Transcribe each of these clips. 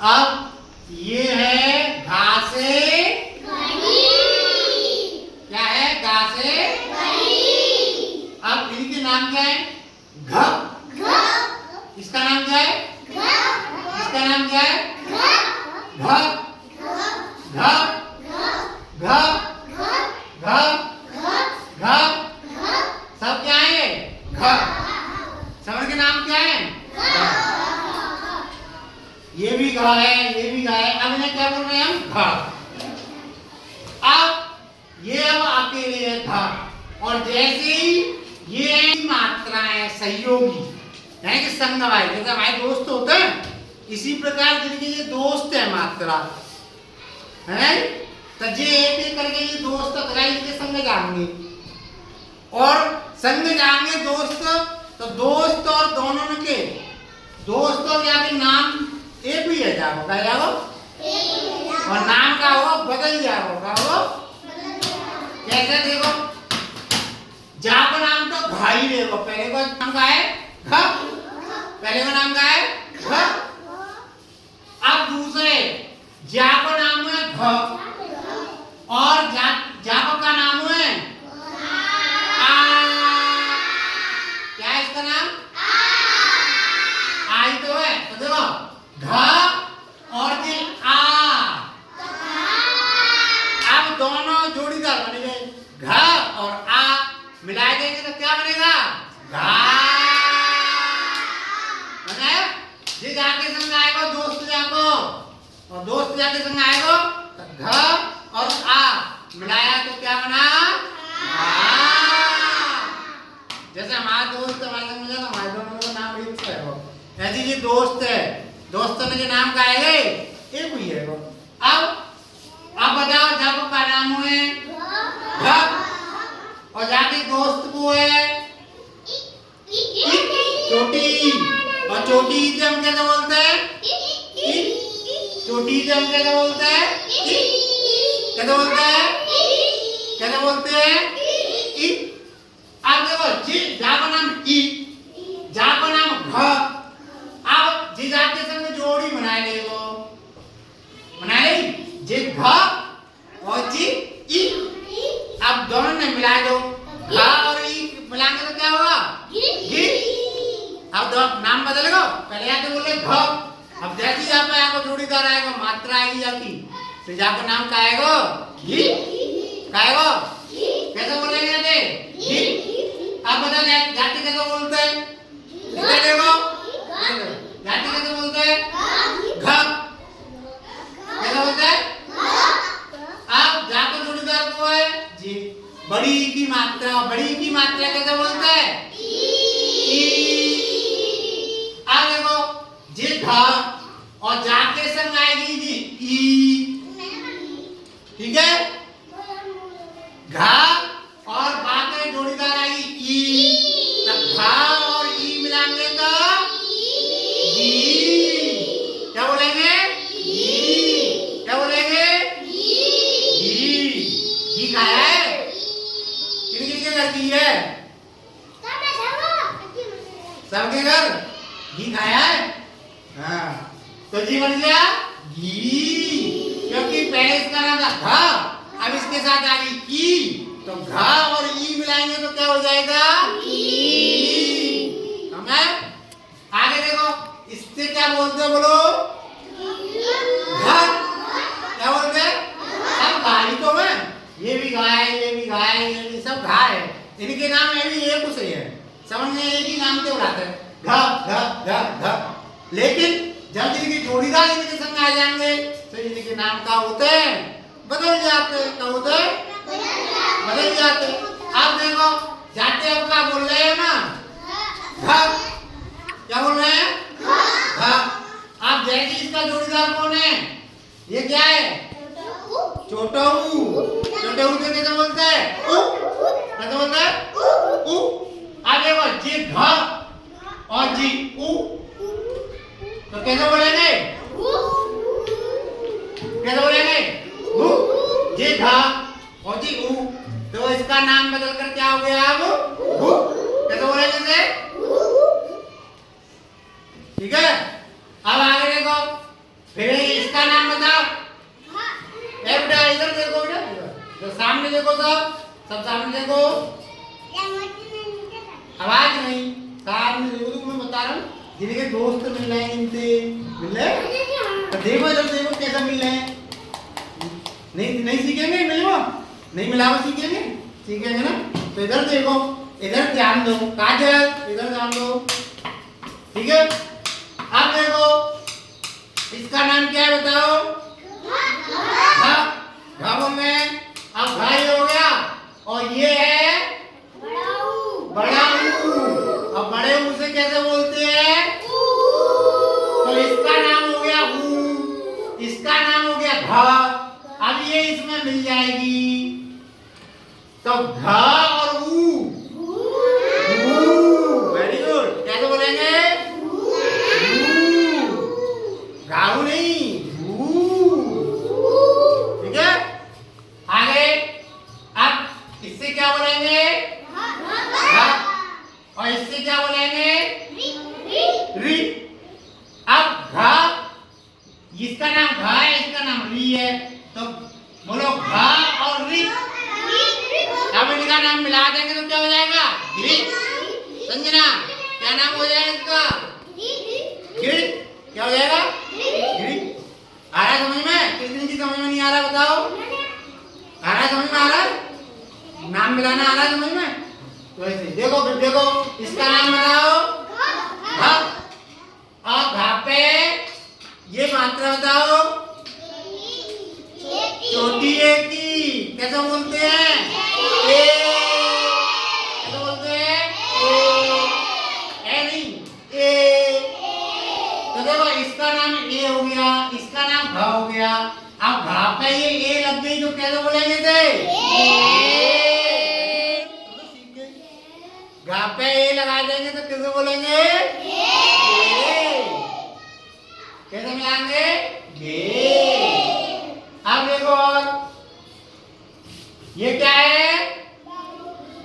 अब ये है घा से घड़ी। क्या है? घा से घड़ी। अब इनके नाम क्या है? घ। घ। इसका नाम क्या है? घ। इसका नाम क्या है? घ। घ घ घ। घ घ। घ घ। घ घ। सब क्या है? घ। समझ के नाम क्या है? ये भी घ है, ये भी घ है। अब इन्हें क्या बोल रहे हैं हम? घ। अब ये अब अकेले है घ। और जैसे ही ये मात्रा है सहयोगी यानी कि संग भाई, जैसे हमारे दोस्त होते हैं इसी प्रकार जिनके ये दोस्त है मात्रा है तो जे एक एक करके ये दोस्त इनके संग जाएंगे और संग जाएंगे दोस्त। तो दोस्त और दोनों के दोस्त और जाके नाम एक ही है जाओ क्या जाओ और नाम का होगा बदल जाओ क्या हो कैसे देखो जा का नाम तो भाई देखो पहले का नाम का है घ। पहले का नाम का है घ। अब दूसरे जा का नाम है घ और जाको का नाम है आ। क्या है इसका नाम? आ ही तो है। तो देखो घ और ये आ अब दोनों जोड़ीदार बन गए घ और आ मिला देंगे तो क्या बनेगा? घा। जी जाके संग आएगा दोस्त जाको और दोस्त जाके संग आएगा तो घ और आ मिलाया तो क्या बना? जैसे हमारा दोस्त हमारे संग मिला तो हमारे दोनों का नाम एक है वो ऐसे ये दोस्त है दोस्तों के नाम का आएगा एक ही है वो। अब बताओ जाको का नाम है घ और जाके दोस्त को है चोटी और चोटी से हम कैसे बोलते हैं? चोटी से हम कैसे बोलते हैं? कैसे बोलते हैं? कैसे बोलते हैं? अब देखो जी जा का नाम ई जा का नाम घ। अब जी जा के संग जोड़ी बनाए ले वो बनाए ले जी घ और जी ई। अब दोनों ने मिला दो घ और ई मिलाएंगे तो क्या होगा? घी। अब दो नाम बदलेगा पहले आके बोले घ। अब जैसे ही आप यहाँ को जोड़ीदार आएगा मात्रा आएगी जाकी तो जाकर नाम का आएगा घी। क्या आएगा? कैसे बोलेंगे जाते? घी। अब बता जाति कैसे बोलते हैं? देखो जाति कैसे बोलते हैं? घ। कैसे बोलते हैं? अब जाकर जोड़ीदार को है जी बड़ी की मात्रा कैसे बोलते हैं? अब देखो जी घ और जाके संग आएगी जी ई। ठीक है घा और बाकी जोड़ीदार आएगी ई तब घा और ई मिलाएंगे तो घी। क्या बोलेंगे? घी। क्या बोलेंगे? घी। घी खाया है? किन घर की है? सबके घर घी खाया है? हाँ तो जी बन गया घी क्योंकि पहले इसका नाम था घ अब इसके साथ आ गई ई तो घ और ई मिलाएंगे तो क्या हो जाएगा? घी। समझे? आगे देखो इससे क्या बोलते हो बोलो? घर। क्या बोलते हैं? सब गाय तो है ये भी गाय ये भी गाय ये भी सब गाय है इनके नाम ये भी एक उसे है समझ में एक ही नाम के बुलाते हैं घ घ घ घ। लेकिन जब इनके जोड़ीदार इनके संग आ जाएंगे तो इनके नाम का होते हैं बदल जाते हैं। क्या होते हैं? बदल जाते हैं। अब देखो जाते अब क्या बोल रहे हैं ना घ। क्या बोल रहे हैं? घ। अब जैसे इसका जोड़ीदार कौन है? ये क्या है? छोटू। छोटू से कैसे बोलते हैं? कैसे बोलते हैं? उ। अब देखो जी घ और जी उ तो कैसे बोलेंगे? कैसे बोलेंगे? जी घ और जी उ तो इसका नाम बदल कर क्या हो गया अब? कैसे बोलेंगे इसे? ठीक है अब आगे देखो फिर देखो, आवाज नहीं, कार में देखो, मैं बता रहा हूँ, जिनके दोस्त मिल रहे हैं इनसे, मिल रहे हैं? तो देखो इधर देखो कैसा मिल रहे हैं। नहीं सीखेंगे, मिलो, नहीं मिला वो सीखेंगे, सीखेंगे ना? तो इधर देखो, इधर ध्यान दो, काजल, इधर ध्यान दो, ठीक है? अब देखो, इसका नाम क्या है बताओ? घा, घा बोल रहे हैं। अब घा ये हो गया, और ये है बड़ा ऊ। अब बड़े ऊ से कैसे बोलते हैं? तो इसका नाम हो गया ऊ, इसका नाम हो गया घा। अब ये इसमें मिल जाएगी, तो घा और ऊ, वेरी गुड। कैसे बोलेंगे? घाऊ नहीं, ठीक है? आगे, अब इससे क्या बोलेंगे? घा, और इससे क्या बोलेंगे? री। अब घा, इसका नाम घा है, इसका नाम री है, तो बोलो घा और री। अब इनका नाम मिला देंगे तो क्या हो जाएगा? गिरी। संजना, क्या नाम हो जाएगा इसका? गिरी। क्या हो जाएगा? गिरी। आ रहा है समझ में? किस दिन की समझ में नहीं आ रहा बताओ? आ रहा है समझ में? आ रहा है? नाम मिलाना आ रहा है समझ में? तो ऐसे देखो, फिर देखो, इसका नाम बताओ। घा, और घा पे ये मात्रा बताओ। छोटी ए की कैसे बोलते हैं? ए। कैसे बोलते हैं? ए नहीं, ए। तो देखो, इसका नाम ए हो गया, इसका नाम घा हो गया। अब घा पे ये ए लग गई तो कैसे बोलेंगे थे? घा पे ए लगा देंगे तो कैसे बोलेंगे? कैसे मिलाएंगे? अब देखो, ये क्या है?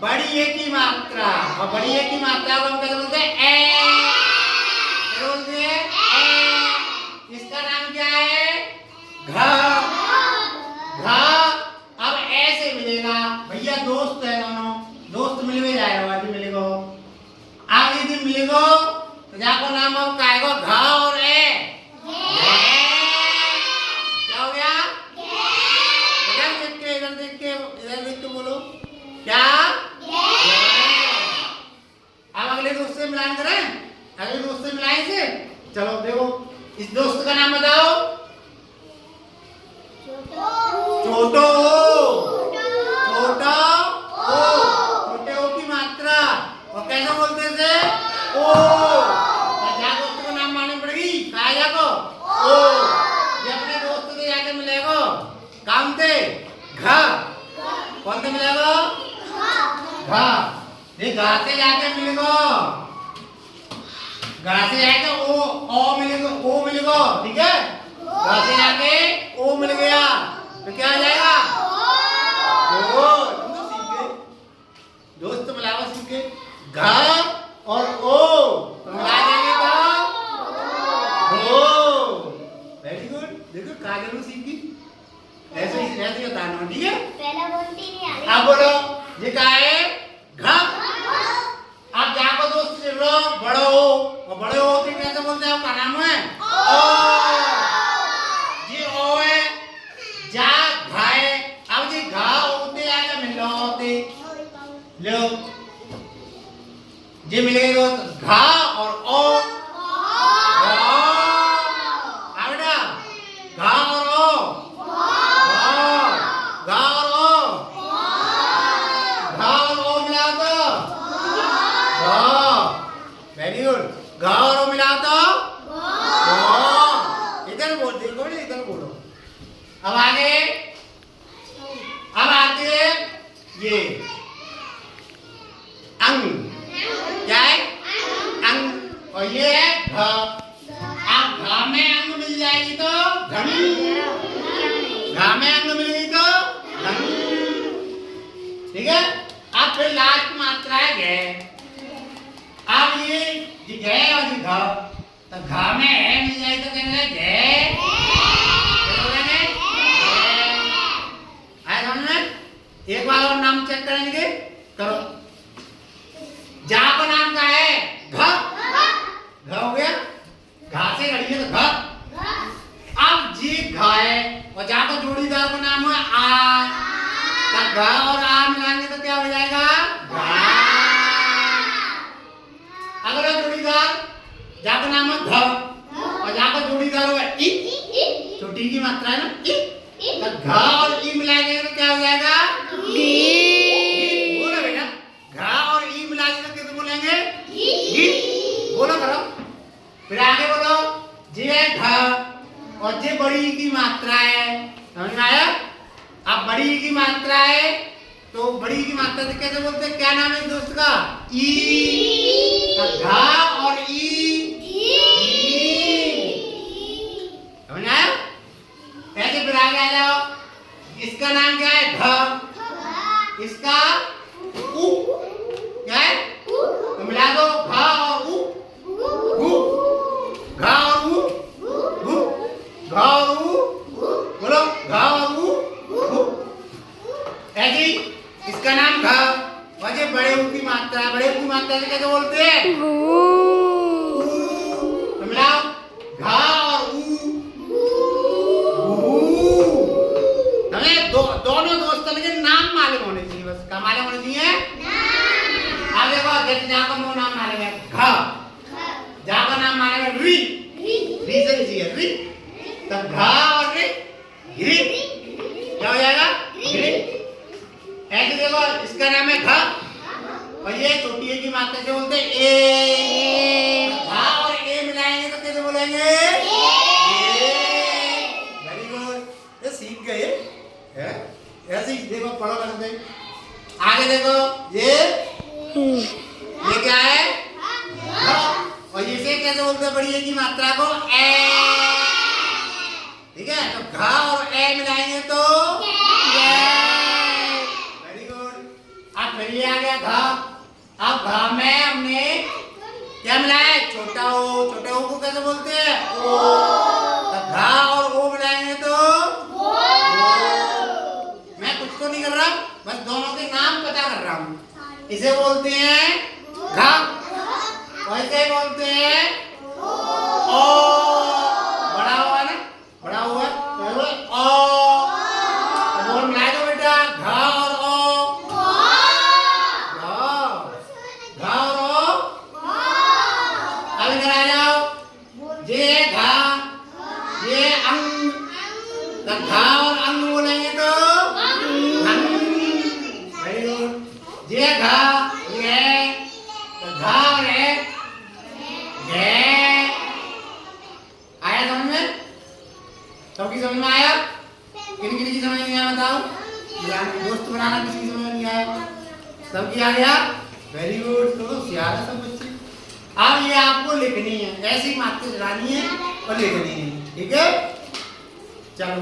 बड़ी ए की मात्रा, और बड़ी ए की मात्रा को हम कैसे बोलते हैं? ए। कैसे बोलते हैं? ए। इसका नाम क्या है? घा। घा। अब ऐसे मिलेगा भैया, दोस्त है दोनों, दोस्त मिल में जाएगा, आज मिलेगा, आगे दिन मिलेगा, तो जाको नाम अब काएगा घा और ए। क्या हो गया? इधर देख के बोलो, क्या? अब अगले दोस्त से मिलान करें, अगले दोस्त से मिलाएं इसे। चलो देखो, इस दोस्त का नाम बताओ। छोटो, छोटा ओ, छोटे ओ की मात्रा, और कैसे बोलते थे? ओ। जा दोस्त को नाम मालूम पड़ेगी, कहा जाको ओ। ये अपने दोस्त से जाके मिलेगा, काम से घा, कौन से मिलेगा? घा। ये घा से जाके मिलेगा, घा से जाके ओ मिलेगा, ओ मिलेगा, ठीक है? घा से जाके ओ मिल गया, तो क्या आ जाएगा? ओ। तुम तो सीख गए, दोस्त मिलावा सीख गए। घा और ओ तो मिला देंगे तो ओ। Very good. देखो, काजल सीख गई, ऐसे ही बताना, ठीक है? पहला बोलती नहीं आ रही। अब बोलो, ये क्या है? घा। अब जाको दोस्त से लो, बड़ो हो, और बड़े हो तो कैसे बोलते हैं? आपका नाम है ओ। जी ओ है, जा घा है। अब जी घा होते आके मिल लो होते, लो जी मिलेगा दोस्त, घा और ओ। बेटा, घा और ओ, घा और ओ, घा और ओ मिला तो वेरी गुड। घा और ओ मिला तो इधर बोल, देखो इधर बोलो। अब आगे, अब आते ये अंग, क्या है? अंग, और ये है घ। अब घ में अंग मिल जाएगी तो घन, घ में अंग मिल गई तो घन, ठीक है? अब फिर लास्ट मात्रा है घ। अब ये घ और घ, तो घ में है मिल जाए तो कहेंगे घ, आया समझ में? एक बार और नाम चेक करेंगे, करो। जा का नाम क्या है? घ। घ हो गया, घा से घड़ी है तो घ। अब जी घ है और जा का जोड़ीदार का नाम है आ, तो घ और आ मिलाएंगे तो क्या हो जाएगा? घा। अगला जोड़ीदार जा का नाम है घ और जा का जोड़ीदार है इ, छोटी की मात्रा है ना इ, तो घ और ई मिलाएंगे तो क्या हो जाएगा? बोलो बेटा, घ और ई मिलाएंगे तो कैसे बोलेंगे? बोलो करो, फिर आगे बोलो। जी है घ और जे बड़ी की मात्रा है, समझ में आया? अब बड़ी की मात्रा है तो बड़ी की मात्रा से कैसे बोलते हैं? क्या नाम है दोस्त का? ई। तो घ और ई, समझ में आया? ऐसे फिर आगे आ जाओ। इसका नाम क्या है? घ। इसका उ, क्या है? तो मिला दो घ और उ, घु। घ और उ, घु। घ और उ, बोलो घ और उ, घु। ऐसे इसका नाम घ और ये बड़े उ की मात्रा है, बड़े उ की मात्रा से कैसे बोलते हैं? तो मिलाओ घ और उ, दोनों दोस्तों के नाम मालूम होने चाहिए, बस क्या मालूम होने चाहिए? अब देखो जैसे जहाँ का नाम मालूम है घ, जहाँ का नाम मालूम है री, री से लीजिए री, तो घ और री, घी, क्या हो जाएगा? घी। ऐसे देखो इसका नाम है घ और ये छोटी ए की मात्रा से बोलते हैं ए, घ और ए मिलाएंगे तो कैसे बोलेंगे? वेरी गुड, ये सीख गए है? ऐसे ही देखो, पढ़ो करते आगे देखो। ये क्या है? घ और इसे कैसे बोलते हैं? बड़ी ए की मात्रा को ए, ठीक है? तो घ और ए मिलाएंगे तो वेरी गुड। अब फिर ये आ गया घ। अब घ में हमने क्या मिलाया है? छोटा ओ, छोटे ओ को कैसे बोलते हैं? ओ। तो घ और ओ मिलाएंगे तो मैं कुछ तो नहीं कर रहा, बस दोनों के नाम पता कर रहा हूँ। इसे बोलते हैं घ, वैसे बोलते हैं ओ। बड़ा हुआ ना, बड़ा हुआ तो ओ, बोल मिला दो बेटा घ और ओ, घ और ओ। अब इधर आ जाओ। जे घ, ये अंग, तो घ और अंग बोलेंगे तो ये घ, ये तो घ और है ये। आया समझ में? सबकी समझ में आया? किन किन की समझ नहीं आया बताओ? दोस्त बनाना किसी की समझ में नहीं आया? सबकी आ गया? वेरी गुड, तो होशियार है सब बच्चे। अब ये आपको लिखनी है, ऐसी मात्रा चलानी है और लिखनी है, ठीक है? चलो।